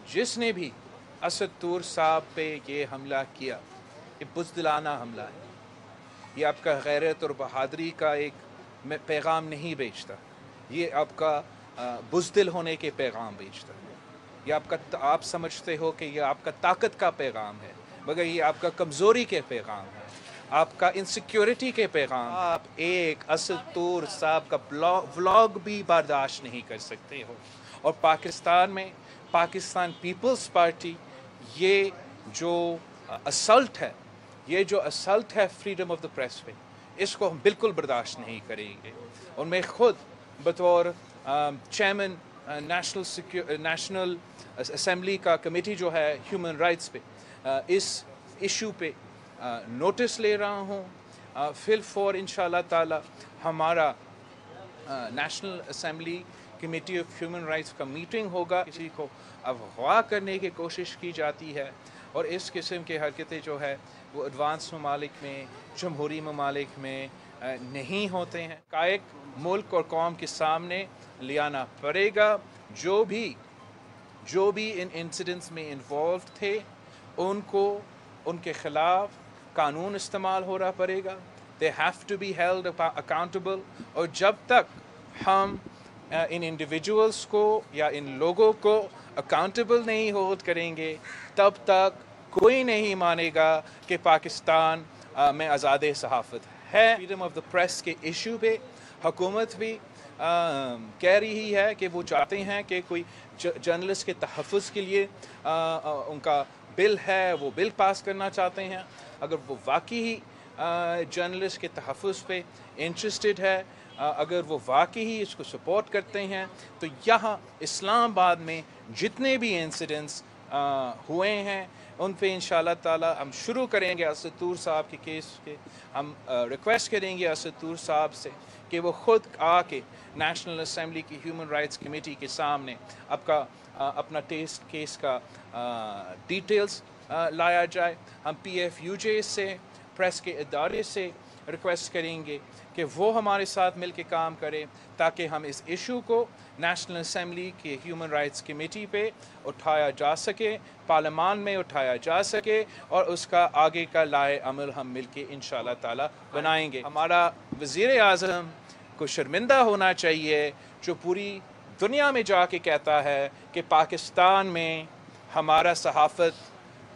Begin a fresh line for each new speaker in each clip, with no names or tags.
जिसने भी असद तूर साहब पे ये हमला किया, ये बुज़दिलाना हमला है। ये आपका गैरत और बहादुरी का एक पैगाम नहीं बेचता, ये आपका बुज़दिल होने के पैगाम बेचता है। ये आप समझते हो कि ये आपका ताकत का पैगाम है, मगर ये आपका कमज़ोरी के पैगाम है, आपका इंसिक्योरिटी के पैगाम। आप एक असद तूर साहब का व्लॉग भी बर्दाश्त नहीं कर सकते हो। और पाकिस्तान में पाकिस्तान पीपल्स पार्टी ये जो असल्ट है, ये जो असल्ट है फ्रीडम ऑफ द प्रेस पे, इसको हम बिल्कुल बर्दाश्त नहीं करेंगे। और मैं ख़ुद बतौर चेयरमैन नेशनल असेंबली का कमेटी जो है ह्यूमन राइट्स पे, इस इशू पे नोटिस ले रहा हूँ। फिल फॉर इंशाल्लाह ताला हमारा national assembly committee of human rights का मीटिंग होगा। किसी को अगवा करने की कोशिश की जाती है और इस किस्म की हरकतें जो है वो एडवांस ममालिक में, जमहूरी ममालिक में नहीं होते हैं। कायक मुल्क और कौम के सामने लियाना पड़ेगा। जो भी इन इंसिडेंट्स में इन्वॉल्व थे उनको उनके ख़िलाफ़ कानून इस्तेमाल हो रहा पड़ेगा। They have to be held accountable. और जब तक हम इन इंडिविजुअल्स को या इन लोगों को अकाउंटेबल नहीं होल्ड करेंगे, तब तक कोई नहीं मानेगा कि पाकिस्तान में आज़ाद सहाफ़त है। फ्रीडम ऑफ द प्रेस के इशू पे हुकूमत भी कह रही है कि वो चाहते हैं कि कोई जर्नलिस्ट के तहफ़्फ़ुज़ के लिए उनका बिल है, वो बिल पास करना चाहते हैं। अगर वो वाकई ही जर्नलिस्ट के तहफ़्फ़ुज़ पे इंटरेस्टेड है, अगर वो वाकई ही इसको सपोर्ट करते हैं, तो यहाँ इस्लामाबाद में जितने भी इंसिडेंट्स हुए हैं उन पे इंशाल्लाह ताला हम शुरू करेंगे। असद तूर साहब के केस के हम रिक्वेस्ट करेंगे असद तूर साहब से कि वो ख़ुद आके नेशनल असेंबली की ह्यूमन राइट्स कमेटी के सामने अपना टेस्ट केस का डिटेल्स लाया जाए। हम PFUJ से, प्रेस के इदारे से रिक्वेस्ट करेंगे कि वो हमारे साथ मिल के काम करें ताकि हम इस इशू को नेशनल असेंबली के ह्यूमन राइट्स कमेटी पे उठाया जा सके, पार्लियामान में उठाया जा सके और उसका आगे का लाए अमल हम मिल के इंशाल्लाह ताला बनाएंगे। हमारा वज़ीर आज़म को शर्मिंदा होना चाहिए जो पूरी दुनिया में जाके कहता है कि पाकिस्तान में हमारा सहाफ़त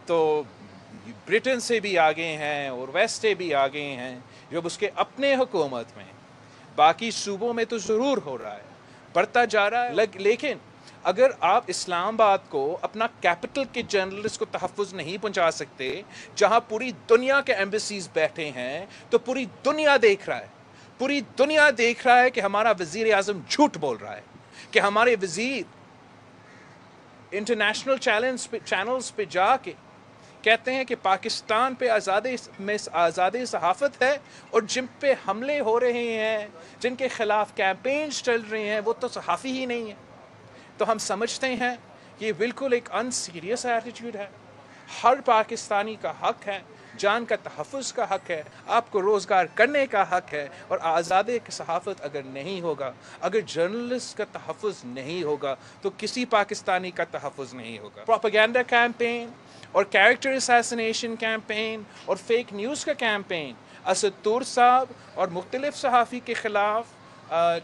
तो ब्रिटेन से भी आगे हैं और वेस्ट से भी आगे हैं, जब उसके अपने हुकूमत में बाकी सूबों में तो ज़रूर हो रहा है, बढ़ता जा रहा है। लेकिन अगर आप इस्लामाबाद को अपना कैपिटल के जर्नलिस्ट को तहफ़्फ़ुज़ नहीं पहुंचा सकते, जहां पूरी दुनिया के एम्बेसीज बैठे हैं, तो पूरी दुनिया देख रहा है, पूरी दुनिया देख रहा है कि हमारा वज़ीर आज़म झूठ बोल रहा है, कि हमारे वज़ीर इंटरनेशनल चैनल्स पे जाके कहते हैं कि पाकिस्तान पे आज़ादी सहाफ़त है और जिन पे हमले हो रहे हैं, जिनके ख़िलाफ़ कैंपेन्स चल रहे हैं, वो तो सहाफ़ी ही नहीं है। तो हम समझते हैं कि ये बिल्कुल एक अनसीरियस एटीट्यूड है। हर पाकिस्तानी का हक़ है, जान का तहफ़्फ़ुज़ का हक़ है, आपको रोज़गार करने का हक़ है। और आज़ादी सहाफ़त अगर नहीं होगा, अगर जर्नलिस्ट का तहफ़्फ़ुज़ नहीं होगा, तो किसी पाकिस्तानी का तहफ़्फ़ुज़ नहीं होगा। प्रोपेगेंडा कैंपेन और कैरेक्टर असैसिनेशन कैंपेन और फेक न्यूज़ का कैंपेन असद तूर साहब और मुख्तलिफ सहाफ़ी के ख़िलाफ़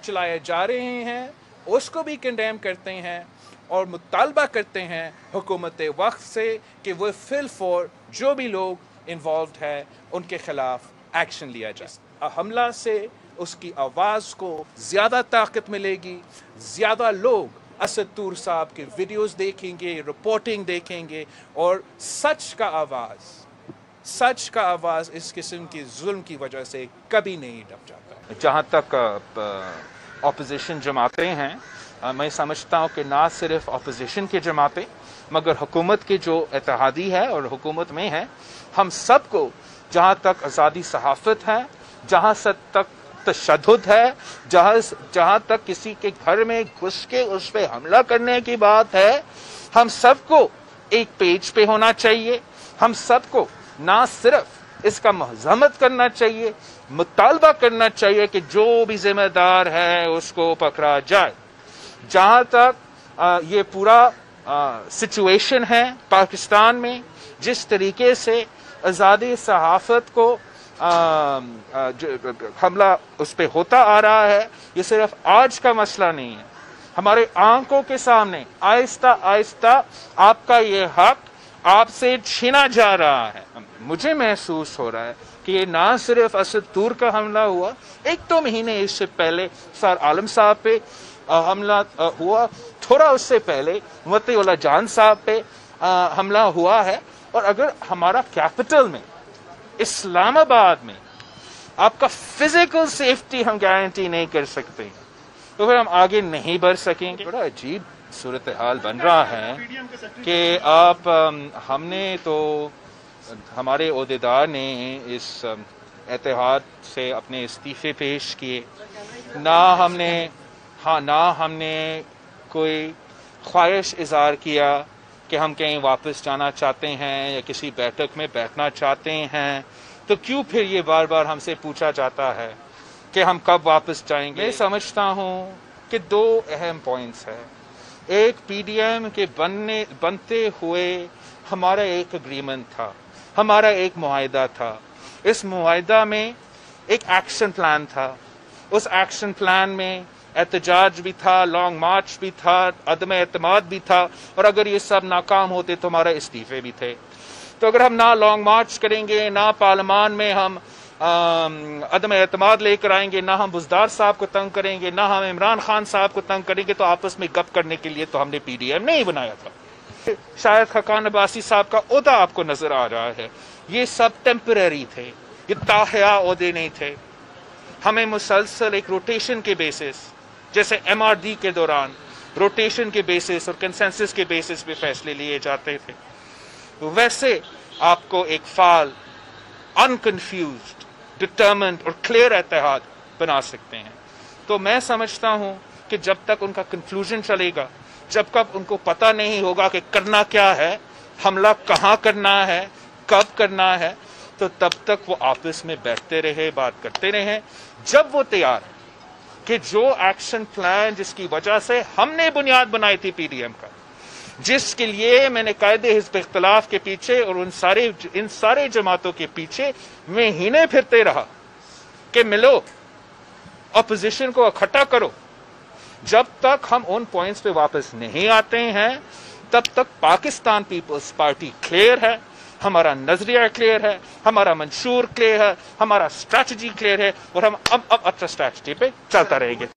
चलाए जा रहे हैं, उसको भी कंडेम करते हैं और मुतालबा करते हैं हुकूमत वक्त से कि वो फिल फॉर जो भी लोग इन्वॉल्व है उनके ख़िलाफ़ एक्शन लिया जाए। हमला से उसकी आवाज़ को ज़्यादा ताकत मिलेगी, ज़्यादा लोग असद तूर साहब के वीडियोस देखेंगे, रिपोर्टिंग देखेंगे और सच का आवाज़ इस किस्म की जुल्म की वजह से कभी नहीं दब जाता। जहाँ तक अपोजिशन जमातें हैं, मैं समझता हूँ कि ना सिर्फ अपोजिशन की जमातें मगर हुकूमत के जो इत्तेहादी है और हुकूमत में है, हम सबको जहाँ तक आज़ादी सहाफ़त है, जहाँ तक तशद्दुद है, जहाँ तक किसी के घर में घुस के उस पर हमला करने की बात है, हम सबको एक पेज पे होना चाहिए। हम सबको ना सिर्फ इसका मज़म्मत करना चाहिए, मुतालबा करना चाहिए कि जो भी जिम्मेदार है उसको पकड़ा जाए। जहाँ तक ये पूरा सिचुएशन है पाकिस्तान में, जिस तरीके से आज़ादी सहाफ़त को हमला उस पर होता आ रहा है, ये सिर्फ आज का मसला नहीं है। हमारे आंखों के सामने आहिस्ता आहिस्ता आपका ये हक आपसे छीना जा रहा है। मुझे महसूस हो रहा है कि ये ना सिर्फ असद तूर का हमला हुआ, 1-2 महीने इससे पहले सर आलम साहब पे हमला हुआ, थोड़ा उससे पहले मतीउल्लाह जान साहब पे हमला हुआ है। और अगर हमारा कैपिटल में इस्लामाबाद में आपका फिजिकल सेफ्टी हम गारंटी नहीं कर सकते तो फिर हम आगे नहीं बढ़ सकेंगे। बड़ा अजीब सूरत हाल बन रहा है कि आप हमने तो हमारे ओहदेदार ने इस इत्तेहाद से अपने इस्तीफे पेश किए, ना हमने कोई ख्वाहिश इज़हार किया कि हम कहीं वापस जाना चाहते हैं या किसी बैठक में बैठना चाहते हैं। तो क्यों फिर ये बार बार हमसे पूछा जाता है कि हम कब वापस जाएंगे? मैं समझता हूँ कि 2 अहम पॉइंट्स हैं। एक, पीडीएम के बनते हुए हमारा एक एग्रीमेंट था, हमारा एक मुआहिदा था। इस मुआहिदा में एक एक्शन प्लान था, उस एक्शन प्लान में एहतजाज भी था, लॉन्ग मार्च भी था, अदम एतमाद भी था, और अगर ये सब नाकाम होते तो हमारे इस्तीफे भी थे। तो अगर हम ना लॉन्ग मार्च करेंगे, ना पार्लियामान में हम अदम एतमाद लेकर आएंगे, ना हम बुज़दार साहब को तंग करेंगे, ना हम इमरान खान साहब को तंग करेंगे, तो आपस में गप करने के लिए तो हमने पीडीएम नहीं बनाया था। शायद खाकान अब्बासी साहब का ओहदा आपको नजर आ रहा है, ये सब टेम्पररी थे, ये ताहया ओहदे नहीं थे। हमें मुसलसल एक रोटेशन के बेसिस, जैसे MRD के दौरान रोटेशन के बेसिस और कंसेंसस के बेसिस पे फैसले लिए जाते थे, वैसे आपको एक फाल, अनकन्फ्यूज्ड, डिटर्मिन्ड और क्लियर इत्तेहाद बना सकते हैं। तो मैं समझता हूं कि जब तक उनका कंक्लूजन चलेगा, जब तक उनको पता नहीं होगा कि करना क्या है, हमला कहाँ करना है, कब करना है, तो तब तक वो आपस में बैठते रहे, बात करते रहे। जब वो तैयार है कि जो एक्शन प्लान जिसकी वजह से हमने बुनियाद बनाई थी पीडीएम का, जिसके लिए मैंने कायदे हिज़्ब इख्तिलाफ के पीछे और इन सारे जमातों के पीछे महीने फिरते रहा कि मिलो, अपोजिशन को इकट्ठा करो, जब तक हम उन पॉइंट्स पे वापस नहीं आते हैं तब तक पाकिस्तान पीपल्स पार्टी क्लियर है, हमारा नजरिया क्लियर है, हमारा मंशूर क्लियर है, हमारा स्ट्रैटेजी क्लियर है, और हम अब स्ट्रैटेजी पे चलता रहेंगे।